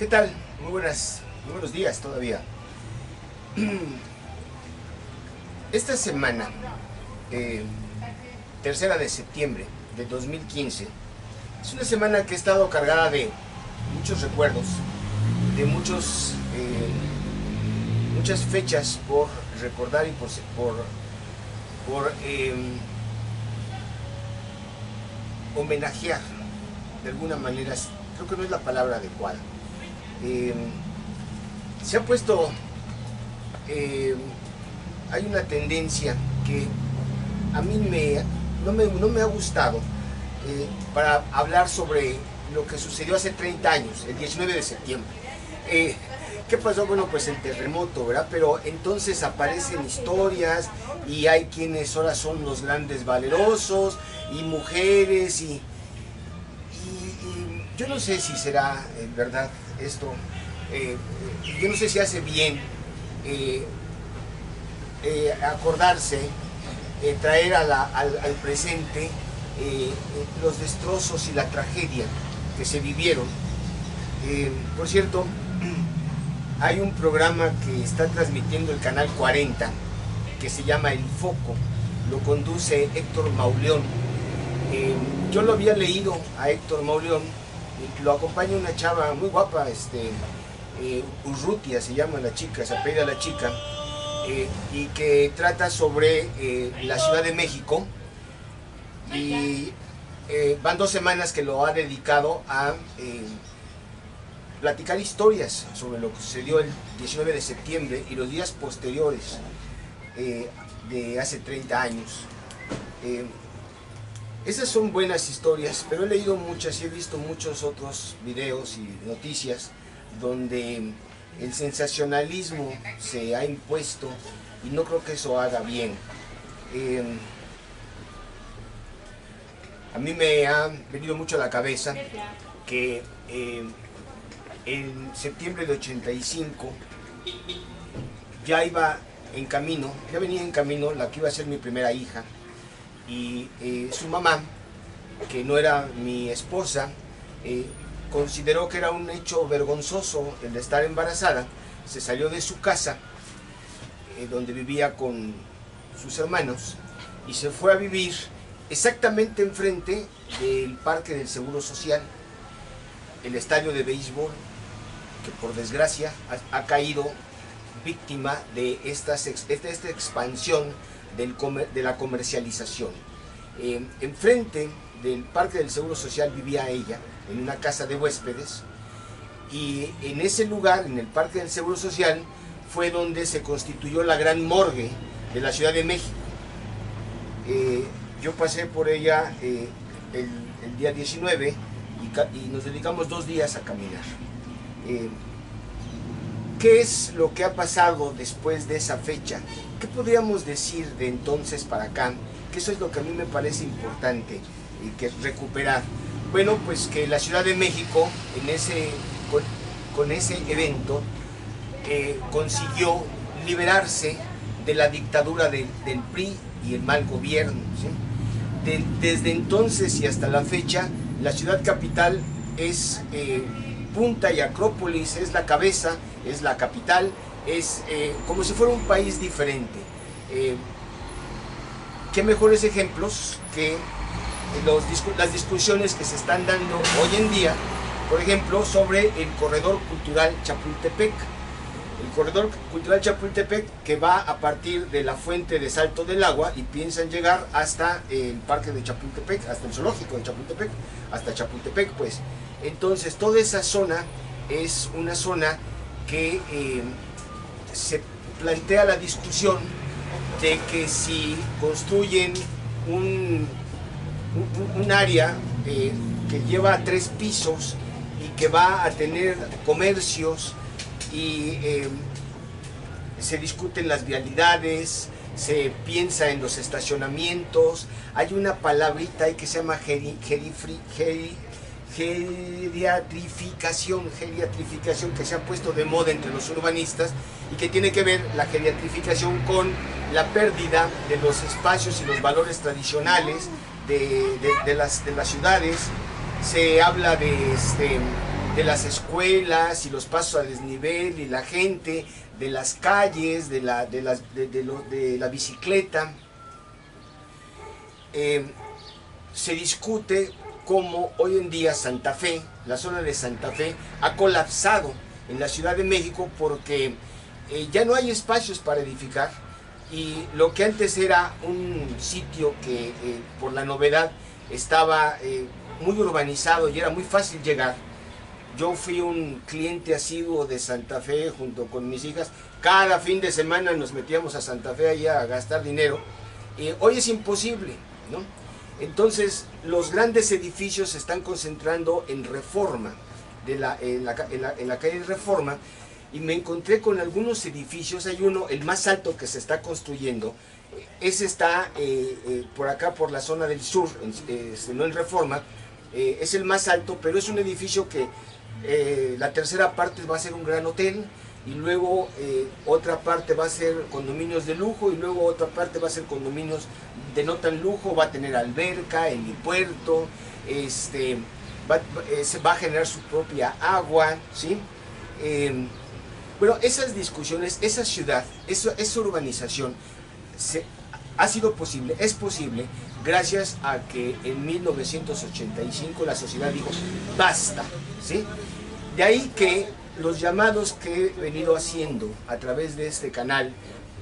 ¿Qué tal? Muy buenos días todavía. Esta semana, tercera de septiembre de 2015, es una semana que ha estado cargada de muchos recuerdos, de muchas fechas por recordar y por homenajear. De alguna manera, creo que no es la palabra adecuada. Se ha puesto, hay una tendencia que a mí no me ha gustado para hablar sobre lo que sucedió hace 30 años, el 19 de septiembre. ¿Qué pasó? Bueno, pues el terremoto, ¿verdad? Pero entonces aparecen historias y hay quienes ahora son los grandes valerosos y mujeres y yo no sé si será verdad esto. Yo no sé si hace bien acordarse, traer al presente los destrozos y la tragedia que se vivieron. Por cierto, hay un programa que está transmitiendo el canal 40 que se llama El Foco, lo conduce Héctor Mauleón. Yo lo había leído a Héctor Mauleón, lo acompaña una chava muy guapa, Urrutia se llama la chica, se apellida la chica, y que trata sobre la Ciudad de México, y van 2 semanas que lo ha dedicado a platicar historias sobre lo que sucedió el 19 de septiembre y los días posteriores de hace 30 años. Esas son buenas historias, pero he leído muchas y he visto muchos otros videos y noticias donde el sensacionalismo se ha impuesto y no creo que eso haga bien. A mí me ha venido mucho a la cabeza que en septiembre de 85 ya venía en camino la que iba a ser mi primera hija, y su mamá, que no era mi esposa, consideró que era un hecho vergonzoso el de estar embarazada. Se salió de su casa, donde vivía con sus hermanos, y se fue a vivir exactamente enfrente del Parque del Seguro Social, el estadio de béisbol, que por desgracia ha caído víctima de esta expansión de la comercialización. Enfrente del Parque del Seguro Social vivía ella, en una casa de huéspedes, y en ese lugar, en el Parque del Seguro Social, fue donde se constituyó la gran morgue de la Ciudad de México. Yo pasé por ella el día 19 y nos dedicamos 2 días a caminar. ¿Qué es lo que ha pasado después de esa fecha? ¿Qué podríamos decir de entonces para acá? Que eso es lo que a mí me parece importante que recuperar. Bueno, pues que la Ciudad de México con ese evento consiguió liberarse de la dictadura del PRI y el mal gobierno, ¿sí? Desde entonces y hasta la fecha, la ciudad capital es punta y acrópolis, es la cabeza, es la capital, es como si fuera un país diferente. ¿Qué mejores ejemplos que las discusiones que se están dando hoy en día, por ejemplo, sobre el Corredor Cultural Chapultepec? El Corredor Cultural Chapultepec, que va a partir de la fuente de Salto del Agua y piensan llegar hasta el parque de Chapultepec, hasta el zoológico de Chapultepec, hasta Chapultepec, pues. Entonces, toda esa zona es una zona que se plantea la discusión de que si construyen un área que lleva 3 pisos y que va a tener comercios, y se discuten las vialidades, se piensa en los estacionamientos. Hay una palabrita ahí que se llama geriatrificación, que se ha puesto de moda entre los urbanistas y que tiene que ver la geriatrificación con la pérdida de los espacios y los valores tradicionales de las ciudades. Se habla de de las escuelas y los pasos a desnivel y la gente, de las calles, de la bicicleta. Se discute cómo hoy en día Santa Fe, la zona de Santa Fe, ha colapsado en la Ciudad de México porque ya no hay espacios para edificar, y lo que antes era un sitio que por la novedad estaba muy urbanizado y era muy fácil llegar. Yo fui un cliente asiduo de Santa Fe junto con mis hijas. Cada fin de semana nos metíamos a Santa Fe allá a gastar dinero. Hoy es imposible, ¿no? Entonces los grandes edificios se están concentrando en Reforma, en la calle Reforma, y me encontré con algunos edificios. Hay uno, el más alto que se está construyendo, ese está por acá, por la zona del sur, no en Reforma, es el más alto, pero es un edificio que la tercera parte va a ser un gran hotel, y luego otra parte va a ser condominios de lujo, y luego otra parte va a ser condominios de no tan lujo, va a tener alberca, helipuerto, va a generar su propia agua, ¿sí? Bueno, esas discusiones, esa ciudad, esa urbanización ha sido posible, es posible, gracias a que en 1985 la sociedad dijo, basta, ¿sí? De ahí que los llamados que he venido haciendo a través de este canal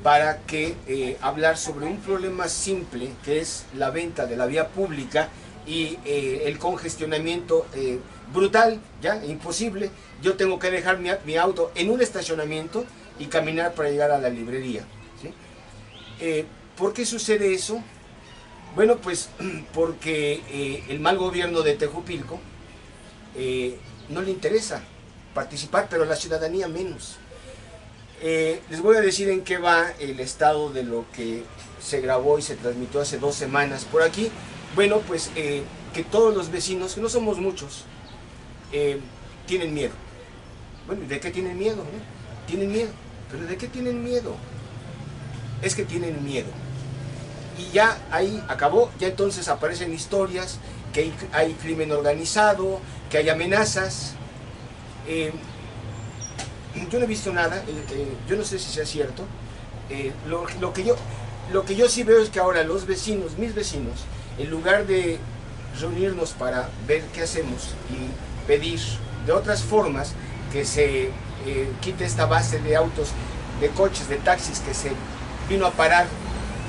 para que hablar sobre un problema simple, que es la venta de la vía pública y el congestionamiento brutal, ya imposible. Yo tengo que dejar mi auto en un estacionamiento y caminar para llegar a la librería, ¿sí? ¿Por qué sucede eso? Bueno, pues porque el mal gobierno de Tejupilco no le interesa participar, pero la ciudadanía menos. Les voy a decir en qué va el estado de lo que se grabó y se transmitió hace 2 semanas por aquí. Bueno, pues que todos los vecinos, que no somos muchos, tienen miedo. Bueno, ¿de qué tienen miedo? Tienen miedo. ¿Pero de qué tienen miedo? Es que tienen miedo. Y ya ahí acabó. Ya entonces aparecen historias que hay crimen organizado, que hay amenazas. Yo no he visto nada. Yo no sé si sea cierto. Lo que yo sí veo es que ahora los vecinos, mis vecinos, en lugar de reunirnos para ver qué hacemos y pedir de otras formas que se quite esta base de autos, de coches, de taxis que se vino a parar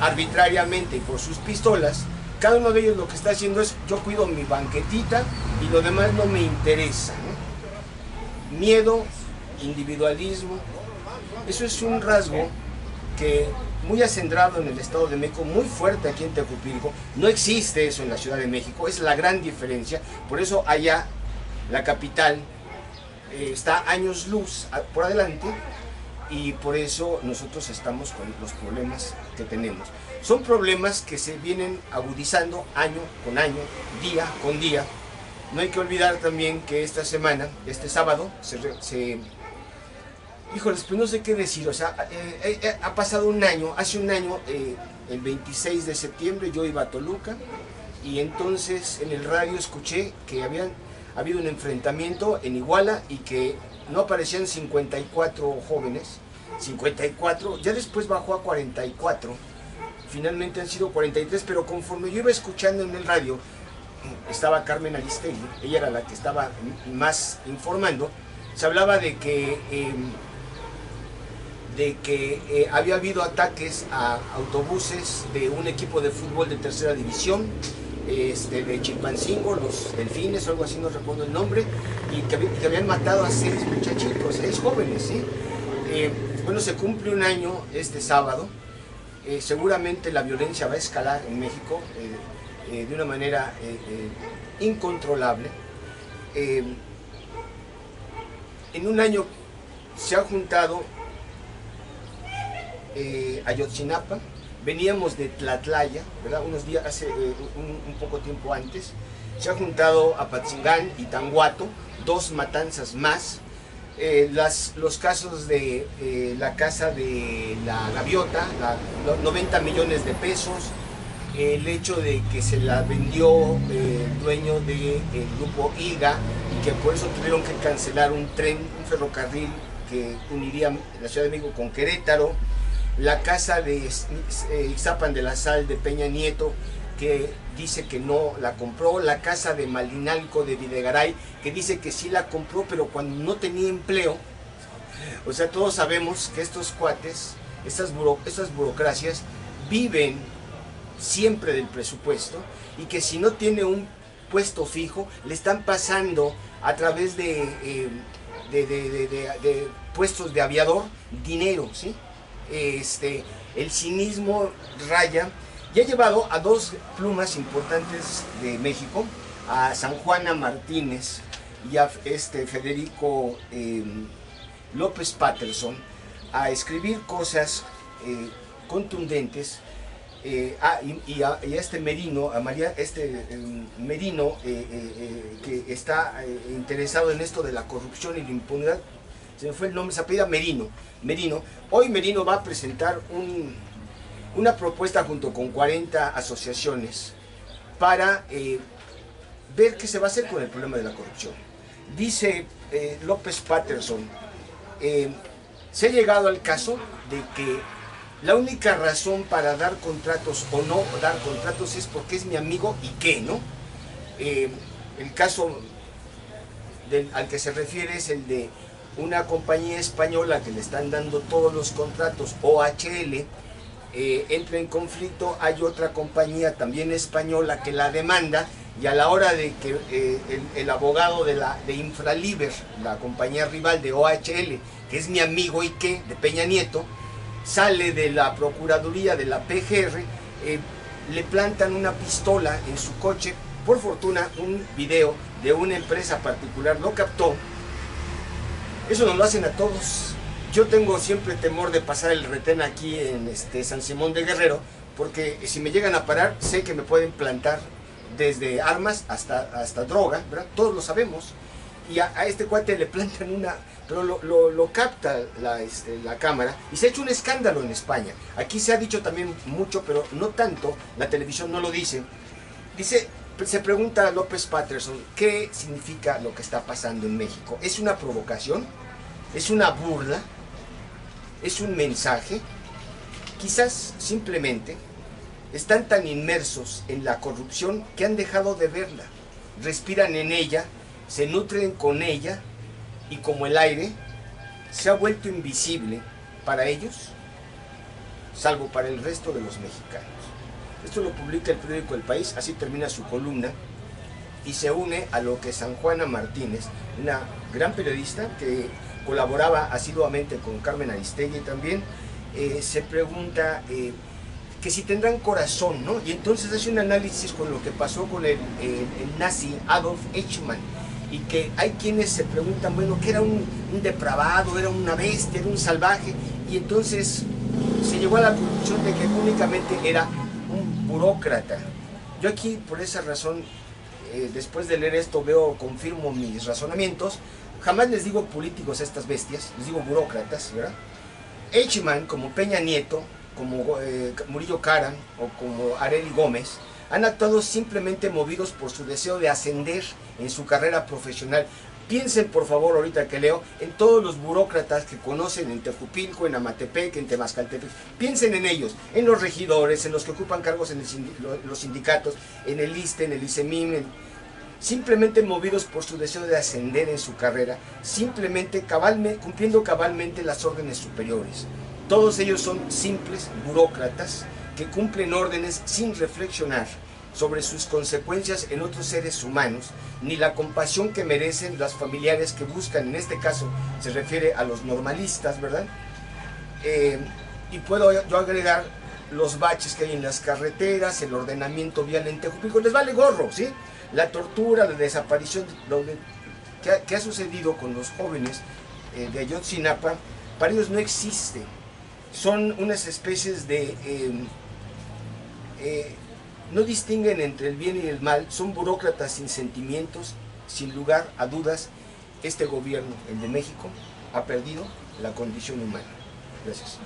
arbitrariamente y por sus pistolas, cada uno de ellos lo que está haciendo es: yo cuido mi banquetita y lo demás no me interesa, ¿no? Miedo, individualismo, eso es un rasgo que muy acendrado en el Estado de México, muy fuerte aquí en Tejupilco. No existe eso en la Ciudad de México, es la gran diferencia. Por eso allá, la capital, está años luz por adelante, y por eso nosotros estamos con los problemas que tenemos. Son problemas que se vienen agudizando año con año, día con día. No hay que olvidar también que esta semana, este sábado, híjoles, pues no sé qué decir. O sea, ha pasado un año. Hace un año, el 26 de septiembre, yo iba a Toluca, y entonces en el radio escuché que había habido un enfrentamiento en Iguala y que no aparecían 54 jóvenes, 54, ya después bajó a 44, finalmente han sido 43, pero conforme yo iba escuchando en el radio, estaba Carmen Aristegui, ella era la que estaba más informando, se hablaba de que había habido ataques a autobuses de un equipo de fútbol de tercera división, de Chilpancingo, los Delfines o algo así, no recuerdo el nombre, y que habían matado a 6 muchachitos, 6 jóvenes, ¿sí? Bueno, se cumple un año este sábado. Seguramente la violencia va a escalar en México de una manera incontrolable. En un año se ha juntado Ayotzinapa. Veníamos de Tlatlaya, ¿verdad? Unos días, hace un poco tiempo antes, se ha juntado Apatzingán y Tanguato, 2 matanzas más. Los casos de la casa de la Gaviota, 90 millones de pesos, el hecho de que se la vendió el dueño del grupo IGA y que por eso tuvieron que cancelar un tren, un ferrocarril que uniría la Ciudad de México con Querétaro, la casa de Ixtapan de la Sal de Peña Nieto, que dice que no la compró, la casa de Malinalco de Videgaray, que dice que sí la compró, pero cuando no tenía empleo. O sea, todos sabemos que estos cuates, estas burocracias, viven siempre del presupuesto, y que si no tiene un puesto fijo, le están pasando a través de puestos de aviador dinero, ¿sí? El cinismo raya, y ha llevado a dos plumas importantes de México, a San Juana Martínez y a Federico López Patterson, a escribir cosas contundentes, y a este Merino, a María, Merino, que está interesado en esto de la corrupción y la impunidad. Se me fue el nombre, se apellida Merino. Hoy Merino va a presentar una propuesta junto con 40 asociaciones para ver qué se va a hacer con el problema de la corrupción. Dice López Patterson, se ha llegado al caso de que la única razón para dar contratos o no dar contratos es porque es mi amigo y qué, ¿no? El caso al que se refiere es el de una compañía española que le están dando todos los contratos, OHL, entra en conflicto, hay otra compañía también española que la demanda, y a la hora de que el abogado de Infraliber, la compañía rival de OHL, que es mi amigo y qué, de Peña Nieto, sale de la Procuraduría de la PGR, le plantan una pistola en su coche. Por fortuna, un video de una empresa particular lo captó. Eso nos lo hacen a todos. Yo tengo siempre temor de pasar el retén aquí en San Simón de Guerrero, porque si me llegan a parar, sé que me pueden plantar desde armas hasta droga, ¿verdad? Todos lo sabemos. Y a este cuate le plantan una, pero lo capta la cámara, y se ha hecho un escándalo en España. Aquí se ha dicho también mucho, pero no tanto, la televisión no lo dice. Se pregunta López Patterson, ¿qué significa lo que está pasando en México? ¿Es una provocación? ¿Es una burla? ¿Es un mensaje? Quizás simplemente están tan inmersos en la corrupción que han dejado de verla, respiran en ella, se nutren con ella, y como el aire, se ha vuelto invisible para ellos, salvo para el resto de los mexicanos. Esto lo publica el periódico El País, así termina su columna, y se une a lo que San Juana Martínez, una gran periodista que colaboraba asiduamente con Carmen Aristegui también, se pregunta que si tendrán corazón, ¿no? Y entonces hace un análisis con lo que pasó con el nazi Adolf Eichmann, y que hay quienes se preguntan, bueno, que era un depravado, era una bestia, era un salvaje, y entonces se llegó a la conclusión de que únicamente era un burócrata. Yo aquí, por esa razón, después de leer esto, confirmo mis razonamientos. Jamás les digo políticos a estas bestias, les digo burócratas, ¿verdad? Eichmann, como Peña Nieto, como Murillo Karam o como Arely Gómez, han actuado simplemente movidos por su deseo de ascender en su carrera profesional. Piensen, por favor, ahorita que leo, en todos los burócratas que conocen en Tejupilco, en Amatepec, en Temascaltepec. Piensen en ellos, en los regidores, en los que ocupan cargos en los sindicatos, en el ISSSTE, en el ISEMIN, simplemente movidos por su deseo de ascender en su carrera, simplemente cumpliendo cabalmente las órdenes superiores. Todos ellos son simples burócratas que cumplen órdenes sin reflexionar sobre sus consecuencias en otros seres humanos, ni la compasión que merecen las familiares que buscan. En este caso se refiere a los normalistas, ¿verdad? Y puedo yo agregar los baches que hay en las carreteras, el ordenamiento vial en Tejupilco. Les vale gorro, ¿sí? La tortura, la desaparición, que ha sucedido con los jóvenes de Ayotzinapa, para ellos no existe. Son unas especies de... no distinguen entre el bien y el mal, son burócratas sin sentimientos, sin lugar a dudas. Este gobierno, el de México, ha perdido la condición humana. Gracias.